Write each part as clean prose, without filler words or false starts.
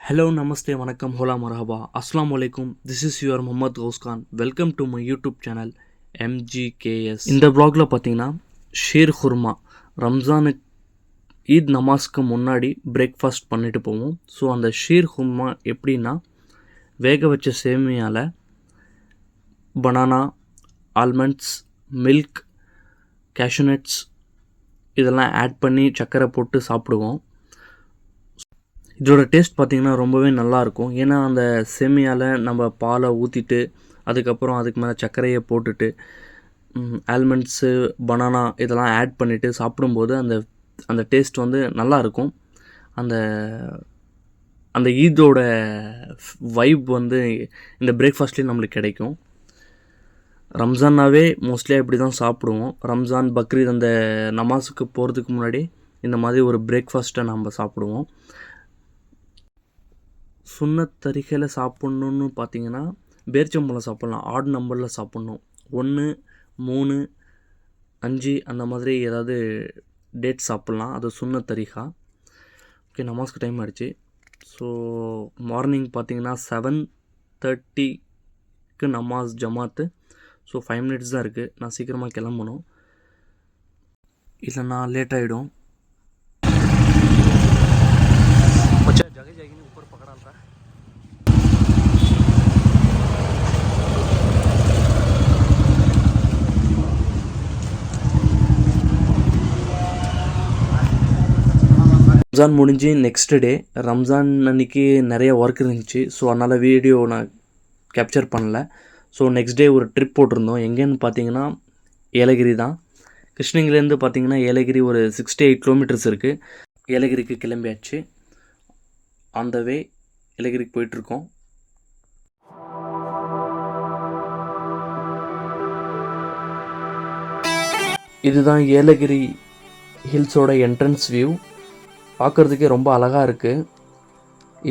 Hello, Namaste, Vanakkam, Hola, Marhaba, Assalamu alaikum. This is your Muhammad Ghaus Khan. Welcome to my YouTube channel MGKS. இந்த vlogல பார்த்தீங்கன்னா ஷீர் குர்மா ரம்ஜானுக்கு ஈத் நமாஸ்க்கு முன்னாடி breakfast பண்ணிட்டு போவோம். ஸோ அந்த ஷீர் குர்மா எப்படின்னா வேக வச்ச சேமியாவில் பனானா, ஆல்மண்ட்ஸ், மில்க், கேஷ்யூநட்ஸ் இதெல்லாம் ஆட் பண்ணி சர்க்கரை போட்டு சாப்பிடுவோம். இதோட டேஸ்ட் பார்த்திங்கன்னா ரொம்பவே நல்லாயிருக்கும். ஏன்னா அந்த சேமியாவில் நம்ம பாலை ஊற்றிட்டு அதுக்கப்புறம் அதுக்கு மேலே சர்க்கரையை போட்டுட்டு ஆல்மண்ட்ஸு, பனானா இதெல்லாம் ஆட் பண்ணிவிட்டு சாப்பிடும்போது அந்த டேஸ்ட் வந்து நல்லாயிருக்கும். அந்த அந்த ஈதோட வைப் வந்து இந்த பிரேக்ஃபாஸ்ட்லேயும் நம்மளுக்கு கிடைக்கும். ரம்ஜான்னாவே மோஸ்ட்லியாக இப்படி தான் சாப்பிடுவோம். ரம்ஜான், பக்ரீத் அந்த நமாஸுக்கு போகிறதுக்கு முன்னாடி இந்த மாதிரி ஒரு பிரேக்ஃபாஸ்ட்டை நம்ம சாப்பிடுவோம். சுன்னத் தரிகையில் சாப்பிட்ணுன்னு பார்த்தீங்கன்னா பேரிச்சம்பழம் சாப்பிட்லாம். ஆட் நம்பரில் சாப்பிட்ணும். 1, 3, 5 அந்த மாதிரி ஏதாவது டேட் சாப்பிட்லாம். அது சுன்னத் தரிகா. ஓகே, நமாஸ்க்கு டைம் ஆகிடுச்சு. ஸோ மார்னிங் பார்த்தீங்கன்னா 7:30க்கு நமாஸ் ஜமாத்து. ஸோ 5 minutes தான் இருக்குது. நான் சீக்கிரமாக கிளம்பணும், இல்லைன்னா லேட் ஆகிடும். ரம்ஜான் முடிஞ்சு நெக்ஸ்ட் டே, ரம்ஜான் அன்றைக்கி நிறைய ஒர்க் இருந்துச்சு. ஸோ அதனால் வீடியோ நான் கேப்சர் பண்ணல. ஸோ நெக்ஸ்ட் டே ஒரு ட்ரிப் போட்டிருந்தோம். எங்கேன்னு பார்த்தீங்கன்னா ஏலகிரி தான். கிருஷ்ணகிரிலேருந்து பார்த்தீங்கன்னா ஏலகிரி ஒரு 68 kilometers இருக்குது. ஏலகிரிக்கு கிளம்பியாச்சு. ஆன் த வே ஏலகிரிக்கு போயிட்டுருக்கோம். இதுதான் ஏலகிரி ஹில்ஸோட என்ட்ரன்ஸ் வியூ. பார்க்குறதுக்கே ரொம்ப அழகாக இருக்குது.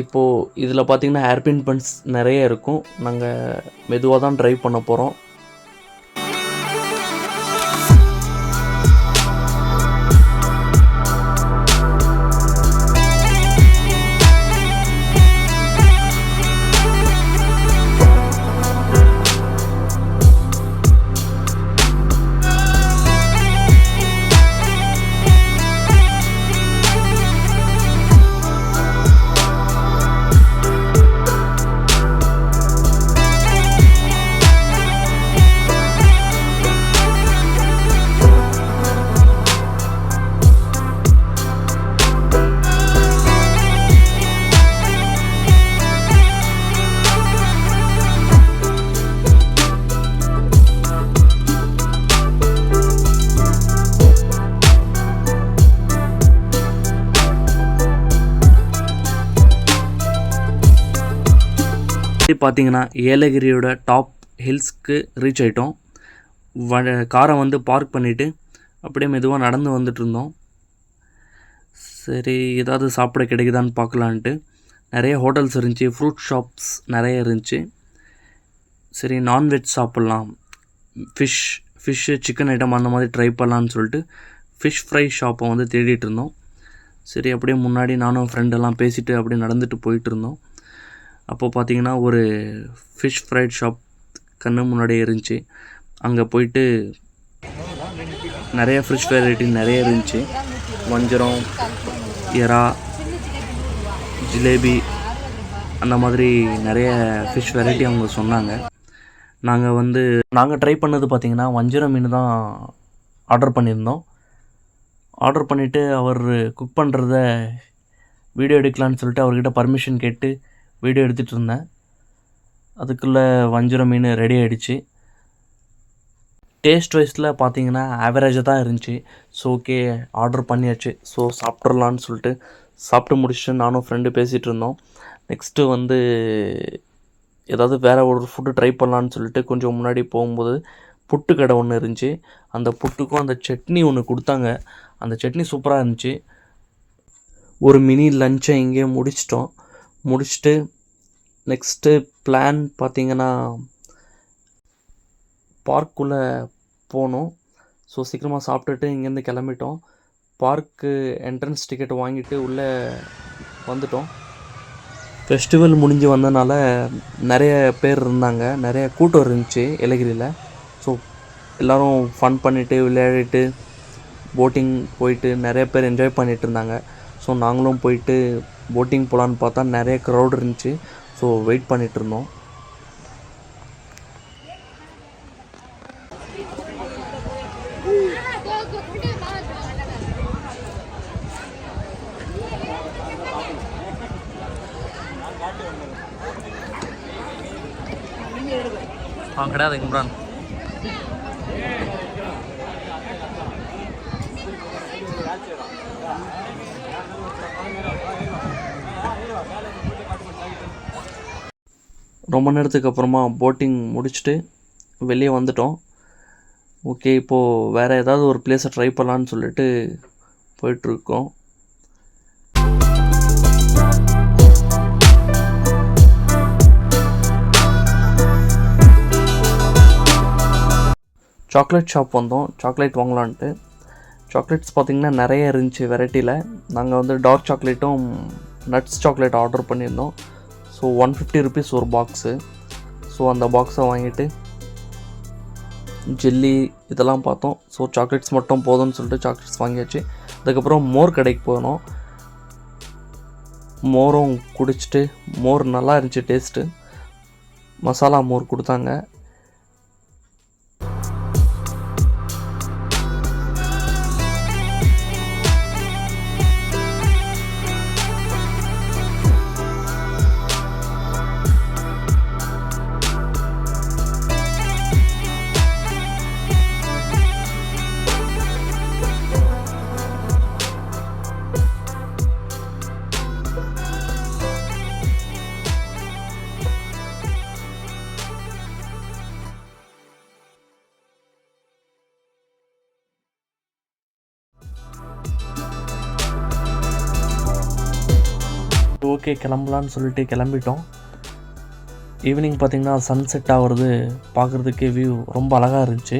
இப்போது இதில் பார்த்திங்கன்னா ஹேர்பின் பன்ஸ் நிறைய இருக்கும். நாங்கள் மெதுவாக தான் ட்ரைவ் பண்ண போகிறோம். பார்த்தீங்கன்னா ஏலகிரியோட டாப் ஹில்ஸ்க்கு ரீச் ஆகிட்டோம். காரை வந்து பார்க் பண்ணிவிட்டு அப்படியே மெதுவாக நடந்து வந்துட்டு இருந்தோம். சரி, ஏதாவது சாப்பிட கிடைக்குதான்னு பார்க்கலான்ட்டு நிறைய ஹோட்டல்ஸ் இருந்துச்சு, ஃப்ரூட் ஷாப்ஸ் நிறைய இருந்துச்சு. சரி, நான்வெஜ் சாப்பிட்லாம், ஃபிஷ்ஷு, சிக்கன் ஐட்டம் அந்த மாதிரி ட்ரை பண்ணலான்னு சொல்லிட்டு ஃபிஷ் ஃப்ரை ஷாப்பை வந்து தேடிட்டு இருந்தோம். சரி, அப்படியே முன்னாடி நானும் ஃப்ரெண்டெல்லாம் பேசிவிட்டு அப்படியே நடந்துட்டு போயிட்டு இருந்தோம். அப்போது பார்த்தீங்கன்னா ஒரு ஃபிஷ் ஃப்ரைட் ஷாப் கண்ணு முன்னாடியே இருந்துச்சு. அங்கே போயிட்டு நிறைய ஃபிஷ் வெரைட்டி நிறைய இருந்துச்சு. வஞ்சரம், எறா, ஜிலேபி அந்த மாதிரி நிறைய ஃபிஷ் வெரைட்டி அவங்க சொன்னாங்க. நாங்கள் ட்ரை பண்ணது பார்த்திங்கன்னா வஞ்சரம் மீன் தான் ஆர்டர் பண்ணியிருந்தோம். ஆர்டர் பண்ணிவிட்டு அவர் குக் பண்ணுறத வீடியோ எடுக்கலான்னு சொல்லிட்டு அவர்கிட்ட பர்மிஷன் கேட்டு வீடியோ எடுத்துகிட்டு இருந்தேன். அதுக்குள்ளே வஞ்சரம் மீன் ரெடி ஆகிடுச்சு. டேஸ்ட் வைஸில் பார்த்தீங்கன்னா ஆவரேஜாக தான் இருந்துச்சு. ஸோ ஓகே, ஆர்டர் பண்ணியாச்சு. ஸோ சாப்பிட்றலான்னு சொல்லிட்டு சாப்பிட்டு முடிச்சுட்டு நானும் ஃப்ரெண்டு பேசிகிட்டு இருந்தோம். நெக்ஸ்ட்டு வந்து ஏதாவது வேறு ஒரு ஃபுட்டு ட்ரை பண்ணலான்னு சொல்லிட்டு கொஞ்சம் முன்னாடி போகும்போது புட்டு கடை ஒன்று இருந்துச்சு. அந்த புட்டுக்கும் அந்த சட்னி ஒன்று கொடுத்தாங்க. அந்த சட்னி சூப்பராக இருந்துச்சு. ஒரு மினி லஞ்சை இங்கே முடிச்சுட்டு நெக்ஸ்ட்டு பிளான் பார்த்திங்கன்னா பார்க்குள்ளே போனோம். ஸோ சீக்கிரமாக சாப்பிட்டுட்டு இங்கேருந்து கிளம்பிட்டோம். பார்க்கு என்ட்ரன்ஸ் டிக்கெட் வாங்கிட்டு உள்ளே வந்துட்டோம். ஃபெஸ்டிவல் முடிஞ்சு வந்தனால நிறைய பேர் இருந்தாங்க, நிறைய கூட்டம் இருந்துச்சு ஏலகிரியில். ஸோ எல்லோரும் ஃபன் பண்ணிவிட்டு விளையாடிட்டு போட்டிங் போயிட்டு நிறைய பேர் என்ஜாய் பண்ணிகிட்டு இருந்தாங்க. ஸோ நாங்களும் போயிட்டு போட்டிங் போகலான்னு பார்த்தா நிறைய க்ரௌட் இருந்துச்சு. ஸோ வெயிட் பண்ணிகிட்டு இருந்தோம். கிடையாது இம்ரான். ரொம்ப நேரத்துக்கு அப்புறமா போட்டிங் முடிச்சுட்டு வெளியே வந்துட்டோம். ஓகே, இப்போது வேறு ஏதாவது ஒரு பிளேஸை ட்ரை பண்ணலான்னு சொல்லிட்டு போயிட்டுருக்கோம். சாக்லேட் ஷாப் வந்தோம், சாக்லேட் வாங்கலான்ட்டு. சாக்லேட்ஸ் பார்த்திங்கன்னா நிறைய இருந்துச்சு வெரைட்டியில். நாங்கள் வந்து டார்க் சாக்லேட்டும் நட்ஸ் சாக்லேட் ஆர்டர் பண்ணியிருந்தோம். ஸோ 150 ருபீஸ் ஒரு பாக்ஸு. ஸோ அந்த பாக்ஸை வாங்கிட்டு ஜெல்லி இதெல்லாம் பார்த்தோம். ஸோ சாக்லேட்ஸ் மட்டும் போதும்னு சொல்லிட்டு சாக்லேட்ஸ் வாங்கியாச்சு. அதுக்கப்புறம் மோர் கடைக்கு போனோம். மோரும் குடிச்சிட்டு, மோர் நல்லா இருந்துச்சு டேஸ்ட்டு. மசாலா மோர் கொடுத்தாங்க. ஓகே, கிளம்பலான்னு சொல்லிட்டு கிளம்பிட்டோம். ஈவினிங் பார்த்திங்கன்னா சன்செட் ஆகிறது பார்க்குறதுக்கே வியூ ரொம்ப அழகாக இருந்துச்சு.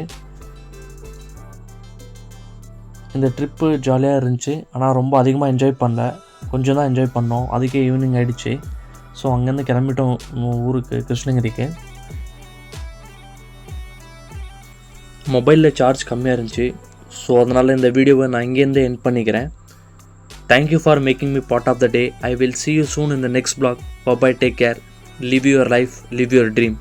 இந்த ட்ரிப்பு ஜாலியாக இருந்துச்சு. ஆனால் ரொம்ப அதிகமாக என்ஜாய் பண்ணல, கொஞ்சம் தான் என்ஜாய் பண்ணோம். அதுக்கே ஈவினிங் ஆகிடுச்சு. ஸோ அங்கேருந்து கிளம்பிட்டோம் ஊருக்கு, கிருஷ்ணகிரிக்கு. மொபைலில் சார்ஜ் கம்மியாக இருந்துச்சு. ஸோ அதனால் இந்த வீடியோவை நான் இங்கேருந்தே எண்ட் பண்ணிக்கிறேன். Thank you for making me part of the day. I will see you soon in the next vlog. Bye bye, take care. Live your life, live your dream.